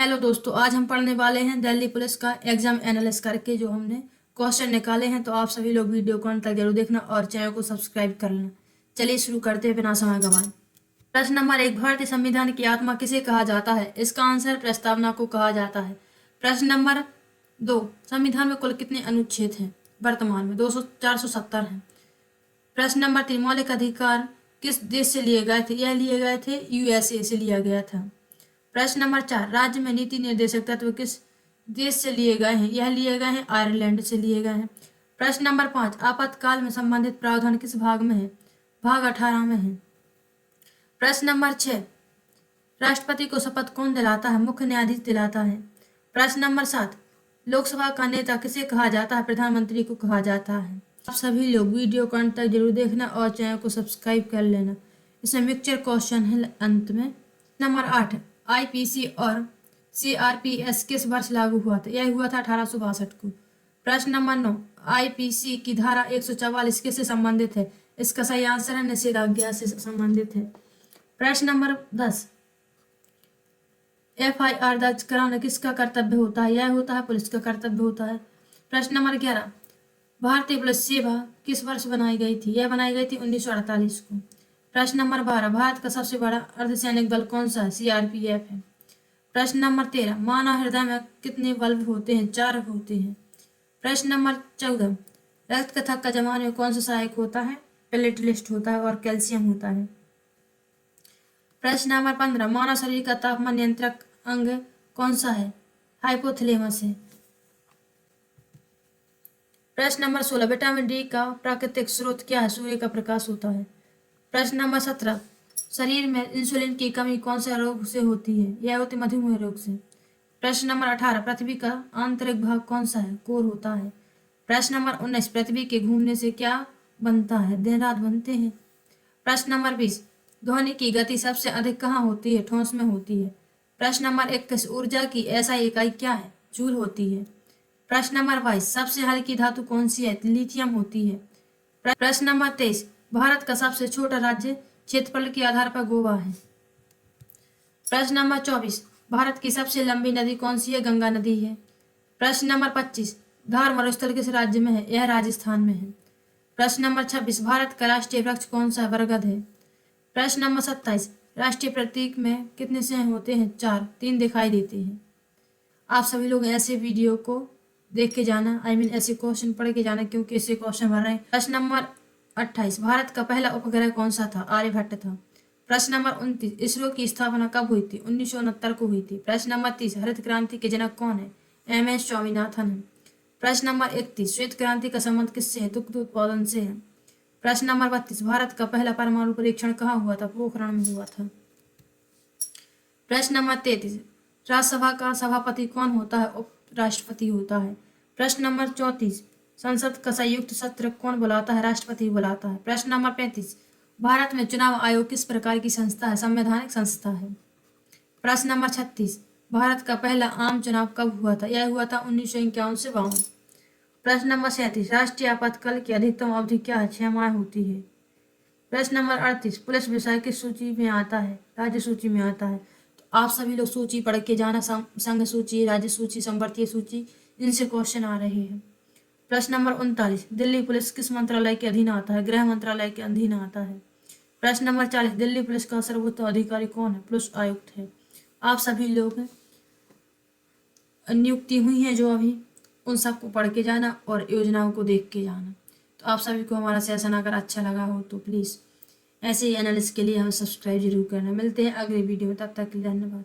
Hello दोस्तों, आज हम पढ़ने वाले हैं दिल्ली पुलिस का एग्जाम एनालिस करके जो हमने क्वेश्चन निकाले हैं। तो आप सभी लोग वीडियो को अंत तक जरूर देखना और चैनल को सब्सक्राइब कर लेना। चलिए शुरू करते हैं बिना समय गंवाए। प्रश्न नंबर 1, भारतीय संविधान की आत्मा किसे कहा जाता है? इसका आंसर प्रस्तावना को कहा जाता है। प्रश्न नंबर 2, संविधान में कुल कितने अनुच्छेद हैं? वर्तमान में 470 हैं। प्रश्न नंबर 3, मौलिक अधिकार किस देश से लिए गए थे? यह लिए गए थे USA से लिया गया था। प्रश्न नंबर 4, राज्य में नीति निर्देशक तत्व किस देश से लिए गए हैं? यह लिए गए हैं आयरलैंड से लिए गए हैं। प्रश्न नंबर 5, आपातकाल में संबंधित प्रावधान किस भाग में है? भाग 18 में है। प्रश्न नंबर 6, राष्ट्रपति को शपथ कौन दिलाता है? मुख्य न्यायाधीश दिलाता है। प्रश्न नंबर 7, लोकसभा का नेता किसे कहा जाता है? प्रधानमंत्री को कहा जाता है। आप सभी लोग वीडियो को अंत तक जरूर देखना और चैनल को सब्सक्राइब कर लेना। इसमें मिक्सचर क्वेश्चन है अंत में। नंबर 8, IPC और CRPS किस वर्ष लागू हुआ था? यह हुआ था 1862 को। प्रश्न नंबर 9, IPC की धारा 144 किससे संबंधित है? इसका सही आंसर है निषेधाज्ञा से संबंधित है। प्रश्न नंबर 10, FIR दर्ज कराना किसका कर्तव्य होता है? यह होता है पुलिस का कर्तव्य होता है। प्रश्न नंबर 11, भारतीय पुलिस सेवा किस वर्ष बनाई गई थी? यह बनाई गई थी 1948 को। प्रश्न नंबर 12, भारत का सबसे बड़ा अर्धसैनिक बल कौन सा है? CRPF है। प्रश्न नंबर 13, मानव हृदय में कितने बल्ब होते हैं? 4 होते हैं। प्रश्न नंबर 14, रक्त का थक्का जमाने में कौन सा सहायक होता है? प्लेटलेट होता है और कैल्शियम होता है। प्रश्न नंबर 15, मानव शरीर का तापमान नियंत्रक अंग कौन सा है? हाइपोथैलेमस है। प्रश्न नंबर 16, विटामिन D का प्राकृतिक स्रोत क्या है? सूर्य का प्रकाश होता है। प्रश्न नंबर 17, शरीर में इंसुलिन की कमी कौन सा रोग से होती है? यह होती है मधुमेह रोग से। प्रश्न नंबर 18, पृथ्वी का आंतरिक भाग कौन सा है? कोर होता है। प्रश्न नंबर 19, पृथ्वी के घूमने से क्या बनता है? दिन रात बनते हैं। प्रश्न नंबर 20, ध्वनि की गति सबसे अधिक कहाँ होती है? ठोस में होती है। प्रश्न नंबर 21, ऊर्जा की SI इकाई क्या है? जूल होती है। प्रश्न नंबर 22, सबसे हल्की धातु कौन सी है? लिथियम होती है। प्रश्न नंबर 23, भारत का सबसे छोटा राज्य क्षेत्रफल के आधार पर गोवा है। प्रश्न नंबर 24, भारत की सबसे लंबी नदी कौन सी है? गंगा नदी है। प्रश्न नंबर 25, धार मरुस्थल किस राज्य में है? यह राजस्थान में है। प्रश्न नंबर 26, भारत का राष्ट्रीय वृक्ष कौन सा है? बरगद है। प्रश्न नंबर 27, राष्ट्रीय प्रतीक में कितने से होते हैं? 4, 3 दिखाई देते हैं। आप सभी लोग ऐसे वीडियो को देख के जाना, ऐसे क्वेश्चन पढ़ के जाना, क्योंकि ऐसे क्वेश्चन भर रहे हैं। प्रश्न नंबर 28, भारत का पहला उपग्रह कौन सा था? आर्यभट्ट था। प्रश्न नंबर 29, इसरो की स्थापना कब हुई थी? 1969 को हुई थी। प्रश्न नंबर 30, हरित क्रांति के जनक कौन है? MS स्वामीनाथन है। प्रश्न नंबर 31, श्वेत क्रांति का संबंध किससे है? दुग्ध उत्पादन से है। प्रश्न नंबर 32, भारत का पहला परमाणु परीक्षण कहाँ हुआ था? पोखरण में हुआ था। प्रश्न नंबर 33, राज्यसभा का सभापति कौन होता है? उपराष्ट्रपति होता है। प्रश्न नंबर 34, संसद का संयुक्त सत्र कौन बुलाता है? राष्ट्रपति बुलाता है। प्रश्न नंबर 35, भारत में चुनाव आयोग किस प्रकार की संस्था है? संवैधानिक संस्था है। प्रश्न नंबर 36, भारत का पहला आम चुनाव कब हुआ था? यह हुआ था 1951 से 52। प्रश्न नंबर 37, राष्ट्रीय आपातकाल की अधिकतम अवधि क्या है? 6 माह होती है। प्रश्न नंबर 38, पुलिस विषय किस सूची में आता है? राज्य सूची में आता है। तो आप सभी लोग सूची पढ़ के जाना, संघ सूची, राज्य सूची, संवर्तीय सूची, इनसे क्वेश्चन आ रहे हैं। प्रश्न नंबर 39, दिल्ली पुलिस किस मंत्रालय के अधीन आता है? गृह मंत्रालय के अधीन आता है। प्रश्न नंबर 40, दिल्ली पुलिस का सर्वोच्च अधिकारी कौन है? पुलिस आयुक्त है। आप सभी लोग नियुक्ति हुई हैं जो अभी, उन सबको पढ़ के जाना और योजनाओं को देख के जाना। तो आप सभी को हमारा सेशन अगर अच्छा लगा हो तो प्लीज़ ऐसे ही एनालिसिस के लिए हमें सब्सक्राइब जरूर करना। मिलते हैं अगले वीडियो में, तब तक के लिए धन्यवाद।